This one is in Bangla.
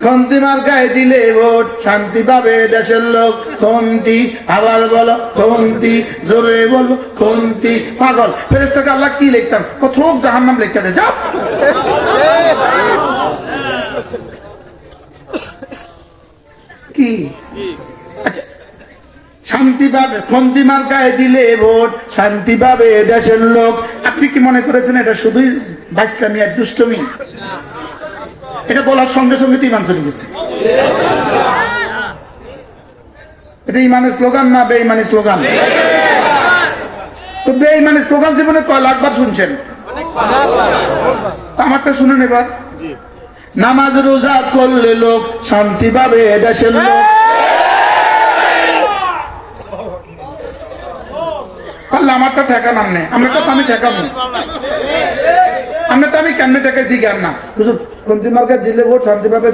খন্তি মার্কায় দিলে ভোট শান্তি পাবে দেশের লোক। খন্তি, আবার বলো খন্তি, জোরে বলো খন্তি। পাগল ফেরেশতাকে আল্লাহ কি লিখতাম? কত জাহান্নাম লিখতে দে, যাও। কি আচ্ছা, শান্তি পাবে খন্তি মার্কায় দিলে ভোট শান্তি পাবে দেশের লোক। আপনি কি মনে করেছেন এটা শুধুই বাইসলামি আর দুষ্টমি? এটা বলার সঙ্গে সঙ্গে তো ইমান চলে গেছে। এটা ইমানের স্লোগান না বেঈমানের স্লোগান? তো বেঈমানের স্লোগান জীবনে কয় লাখবার শুনছেন? আমারটা শুনুন এবার। নামাজ রোজা করলে লোক শান্তি পাবে দেশের লোক। পারলে আমারটা ঠেকা নামনে, আমরা তো আমি ঠেকাবো, আমরা তো আমি কেমনে ঠেকাইছি জ্ঞান না। খন্তি মার্কা দিলে ভোট শান্তি পাবে